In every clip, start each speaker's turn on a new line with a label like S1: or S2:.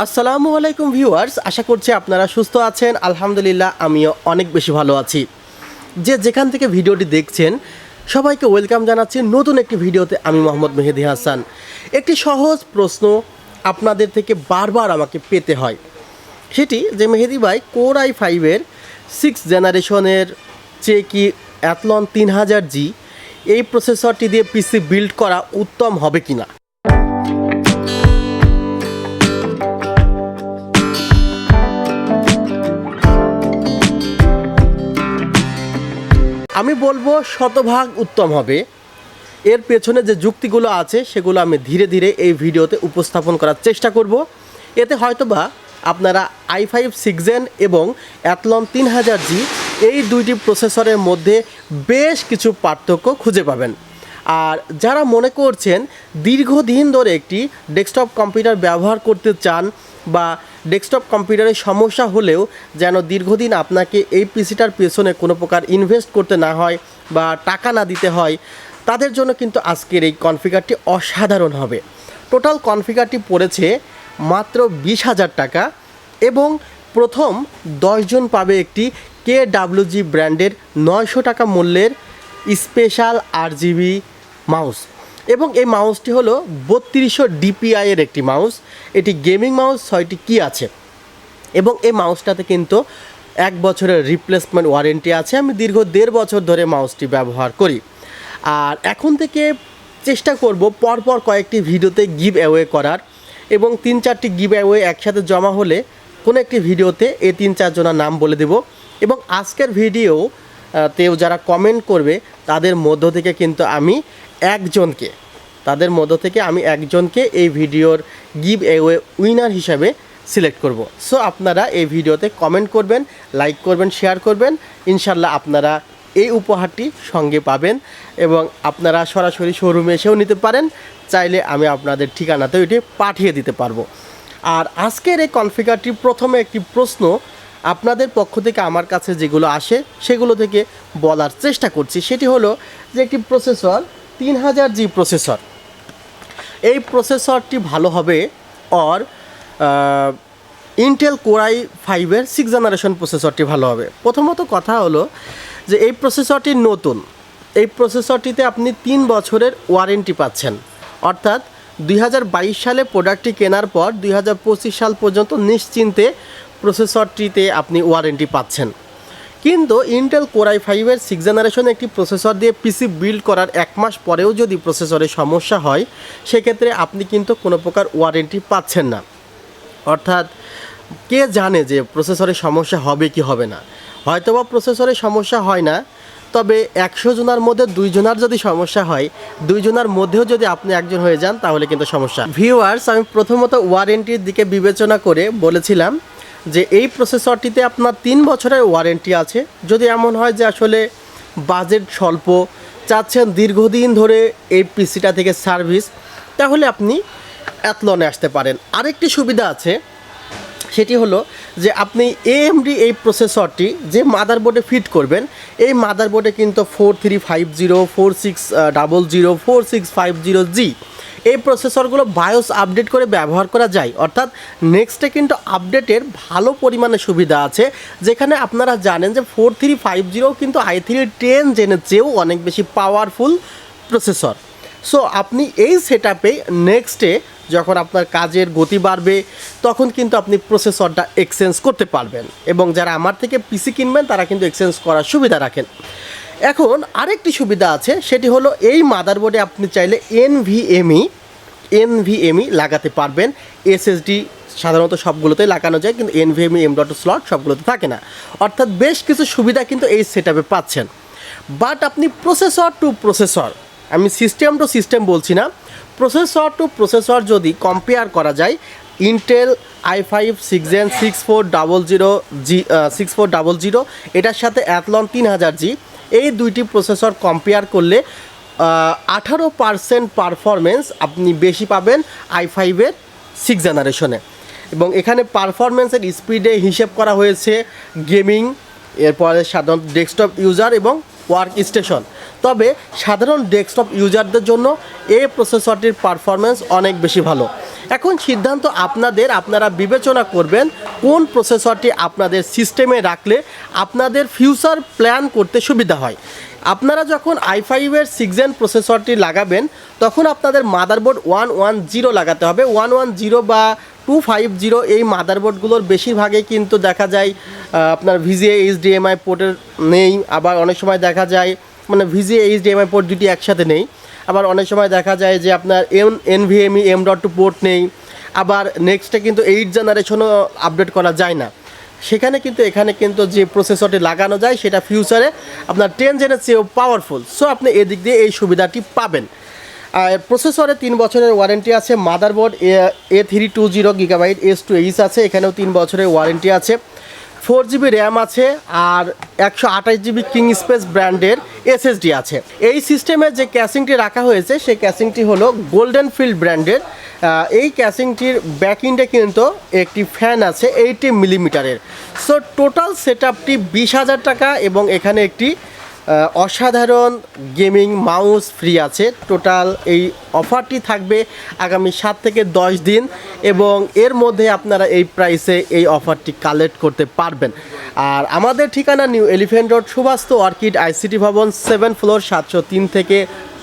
S1: আসসালামু আলাইকুম ভিউয়ার্স, আশা করছি আপনারা সুস্থ আছেন। আলহামদুলিল্লাহ আমিও অনেক বেশি ভালো আছি। যেখান থেকে ভিডিওটি দেখছেন সবাইকে ওয়েলকাম জানাচ্ছি নতুন একটি ভিডিওতে। আমি মোহাম্মদ মেহেদি হাসান। একটি সহজ প্রশ্ন আপনাদের থেকে বারবার আমাকে পেতে হয়, সেটি যে মেহেদি ভাই কোর i5-এর 6th জেনারেশনের চেয়ে কি অ্যাথলন 3000G এই প্রসেসরটি দিয়ে পিসি বিল্ড করা উত্তম হবে কিনা। আমি বলবো শতভাগ উত্তম হবে। এর পেছনে যে যুক্তিগুলো আছে সেগুলো আমি ধীরে ধীরে এই ভিডিওতে উপস্থাপন করার চেষ্টা করব। এতে হয়তোবা আপনারা i5 6th Gen এবং অ্যাথলন 3000G এই দুইটি প্রসেসরের মধ্যে বেশ কিছু পার্থক্য খুঁজে পাবেন। আর যারা মনে করছেন দীর্ঘদিন ধরে একটি ডেস্কটপ কম্পিউটার ব্যবহার করতে চান বা ডেস্কটপ কম্পিউটারের সমস্যা হলেও যেন দীর্ঘদিন আপনাকে এই পিসিটার পেছনে কোনো প্রকার ইনভেস্ট করতে না হয় বা টাকা না দিতে হয়, তাদের জন্য কিন্তু আজকের এই কনফিগারটি অসাধারণ হবে। টোটাল কনফিগারটি পড়েছে মাত্র 20,000 টাকা এবং প্রথম 10 জন পাবে একটি KWG ব্র্যান্ডের 900 টাকা মূল্যের স্পেশাল RGB মাউস। এবং এই মাউসটি হলো 3200 DPI এর একটি মাউস। এটি গেমিং মাউস, 6টি কি আছে এবং এই মাউসটাতে কিন্তু 1 বছরের রিপ্লেসমেন্ট ওয়ারেন্টি আছে। আমি দীর্ঘ 1.5 বছর ধরে মাউসটি ব্যবহার করি। আর এখন থেকে চেষ্টা করব পরপর কয়েকটি ভিডিওতে গিভ অ্যাওয়ে করার এবং 3-4টি গিভ অ্যাওয়ে একসাথে জমা হলে কোনো একটি ভিডিওতে এই 3-4 জনের নাম বলে দেব। এবং আজকের ভিডিওতেও যারা কমেন্ট করবে তাদের মধ্য থেকে কিন্তু আমি একজনকে এই ভিডিওর গিভ অ্যাওয়ে উইনার হিসাবে সিলেক্ট করব। সো আপনারা এই ভিডিওতে কমেন্ট করবেন, লাইক করবেন, শেয়ার করবেন। ইনশাল্লাহ আপনারা এই উপহারটি সঙ্গে পাবেন এবং আপনারা সরাসরি শোরুমে এসেও নিতে পারেন। চাইলে আমি আপনাদের ঠিকানাতেও এটি পাঠিয়ে দিতে পারবো। আর আজকের এই কনফিগারটি প্রথমে একটি প্রশ্ন আপনাদের পক্ষ থেকে আমার কাছে যেগুলো আসে সেগুলো থেকে বলার চেষ্টা করছি। সেটি হলো যে একটি প্রসেসর 3000G প্রসেসর, এই প্রসেসরটি ভালো হবে অর ইন্টেল কোর i5-এর 6th জেনারেশন প্রসেসরটি ভালো হবে। প্রথমত কথা হলো যে এই প্রসেসরটি নতুন, এই প্রসেসরটিতে আপনি 3 বছরের ওয়ারেন্টি পাচ্ছেন। অর্থাৎ 2022 সালে প্রোডাক্টটি কেনার পর 2025 সাল পর্যন্ত নিশ্চিন্তে প্রসেসরটিতে আপনি ওয়ারেন্টি পাচ্ছেন। কিন্তু ইন্টেল কোর i5-এর 6th জেনারেশন একটি প্রসেসর দিয়ে পিসি বিল্ড করার 1 মাস পরেও যদি প্রসেসরে সমস্যা হয় সেক্ষেত্রে আপনি কিন্তু কোনো প্রকার ওয়ারেন্টি পাচ্ছেন না। অর্থাৎ কে জানে যে প্রসেসরে সমস্যা হবে কি হবে না। হয়তোবা প্রসেসরে সমস্যা হয় না, তবে 100 জনের মধ্যে 2 জনের যদি সমস্যা হয়, 2 জনের মধ্যেও যদি আপনি একজন হয়ে যান তাহলে কিন্তু সমস্যা। ভিউয়ার্স, আমি প্রথমত ওয়ারেন্টির দিকে বিবেচনা করে বলেছিলাম যে এই প্রসেসরটিতে আপনার 3 বছরের ওয়ারেন্টি আছে। যদি এমন হয় যে আসলে বাজেট স্বল্প, চাচ্ছেন দীর্ঘদিন ধরে এই পিসিটা থেকে সার্ভিস, তাহলে আপনি অ্যাথলনে আসতে পারেন। আরেকটি সুবিধা আছে, সেটি হলো যে আপনি AMD এই প্রসেসরটি যে মাদারবোর্ডে ফিট করবেন, এই মাদারবোর্ডে কিন্তু 4350, 4600, 4650G এই প্রসেসরগুলো বায়োস আপডেট করে ব্যবহার করা যায়। অর্থাৎ নেক্সটে কিন্তু আপডেটের ভালো পরিমাণে সুবিধা আছে, যেখানে আপনারা জানেন যে 4350 কিন্তু i3 10 জেনের চেয়েও অনেক বেশি পাওয়ারফুল প্রসেসর। সো আপনি এই সেটআপে নেক্সটে যখন আপনার কাজের গতি বাড়বে তখন কিন্তু আপনি প্রসেসরটা এক্সচেঞ্জ করতে পারবেন এবং যারা আমার থেকে পিসি কিনবেন তারা কিন্তু এক্সচেঞ্জ করার সুবিধা রাখেন। এখন আরেকটি সুবিধা আছে, সেটি হলো এই মাদারবোর্ডে আপনি চাইলে NVMe লাগাতে পারবেন। SSD সাধারণত সবগুলোতেই লাগানো যায়, কিন্তু NVMe M.2 স্লট সবগুলোতে থাকে না। অর্থাৎ বেশ কিছু সুবিধা কিন্তু এই সেটআপে পাচ্ছেন। বাট আপনি প্রসেসর টু প্রসেসর, আমি সিস্টেম টু সিস্টেম বলছি না, প্রসেসর টু প্রসেসর যদি কম্পেয়ার করা যায়, ইন্টেল i5 6th Gen 6400 এটার সাথে অ্যাথলন 3000G এই দুইটি প্রসেসর কম্পেয়ার করলে 18% পারফরমেন্স আপনি বেশি পাবেন i5-এর 6th জেনারেশনে। এবং এখানে পারফরমেন্সের স্পিডে হিসেব করা হয়েছে গেমিং, এরপরে সাধারণ ডেস্কটপ ইউজার এবং ওয়ার্ক স্টেশন। তবে সাধারণ ডেস্কটপ ইউজারদের জন্য এই প্রসেসরটির পারফরমেন্স অনেক বেশি ভালো এখন সিদ্ধান্ত আপনাদের, আপনারা বিবেচনা করবেন কোন প্রসেসরটি আপনাদের সিস্টেমে রাখলে আপনাদের ফিউচার প্ল্যান করতে সুবিধা হয়। আপনারা যখন i5-এর 6 Gen প্রসেসরটি লাগাবেন তখন আপনাদের মাদারবোর্ড 110 লাগাতে হবে। 110 বা 250 এই মাদারবোর্ডগুলোর বেশিরভাগই কিন্তু দেখা যায় আপনার VGA HDMI পোর্টের নেই, আবার অনেক সময় দেখা যায় মানে VGA HDMI পোর্ট দুটি একসাথে নেই, আবার অনেক সময় দেখা যায় যে আপনার NVMe M.2 পোর্ট নেই, আবার নেক্সটে কিন্তু 8 জেনারেশনও আপডেট করা যায় না। সেখানে কিন্তু এখানে কিন্তু যে প্রসেসরটি লাগানো যায় সেটা ফিউচারে আপনার 10 জেনের চেয়েও পাওয়ারফুল। সো আপনি এদিক দিয়ে এই সুবিধাটি পাবেন। আর প্রসেসরে 3 বছরের ওয়ারেন্টি আছে। মাদারবোর্ড A320 Gigabyte S2H আছে, এখানেও 3 বছরের ওয়ারেন্টি আছে। 4GB র্যাম আছে আর 128GB কিংস্পেস ব্র্যান্ডের SSD আছে। এই সিস্টেমে যে ক্যাসিংটি রাখা হয়েছে সেই ক্যাসিংটি হলো গোল্ডেন ফিল্ড ব্র্যান্ডের। এই ক্যাসিংটির ব্যাকইন্ডে কিন্তু একটি ফ্যান আছে 80 মিলিমিটারের। সো টোটাল সেট আপটি 20,000 টাকা এবং এখানে একটি অসাধারণ গেমিং মাউস ফ্রি আছে। টোটাল এই অফারটি থাকবে আগামী 7 থেকে 10 দিন এবং এর মধ্যে আপনারা এই প্রাইসে এই অফারটি কালেক্ট করতে পারবেন। আর আমাদের ঠিকানা New Elephant Road, Suvastu Orchid ICT ভবন, 7 ফ্লোর, 703 থেকে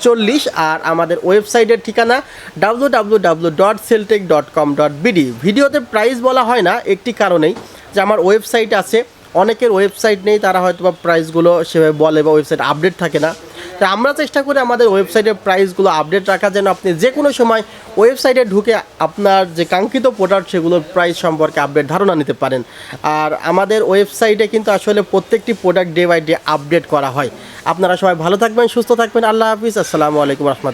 S1: 40। আর আমাদের ওয়েবসাইটের ঠিকানা www.celltech.com.bd। ভিডিওতে প্রাইস বলা হয় না একটি কারণেই, যে আমার ওয়েবসাইট আছে, অনেকের ওয়েবসাইট নেই, তারা হয়তো বা প্রাইসগুলো সেভাবে বলে বা ওয়েবসাইট আপডেট থাকে না। তো আমরা চেষ্টা করি আমাদের ওয়েবসাইটের প্রাইসগুলো আপডেট রাখা, যেন আপনি যে কোনো সময় ওয়েবসাইটে ঢুকে আপনার যে কাঙ্ক্ষিত প্রোডাক্ট সেগুলোর প্রাইস সম্পর্কে আপডেট ধারণা নিতে পারেন। আর আমাদের ওয়েবসাইটে কিন্তু আসলে প্রত্যেকটি product day by day update করা হয়। আপনারা সবাই ভালো থাকবেন, সুস্থ থাকবেন। আল্লাহ হাফিজ, আসসালামু আলাইকুম রহমতুল্লাহ।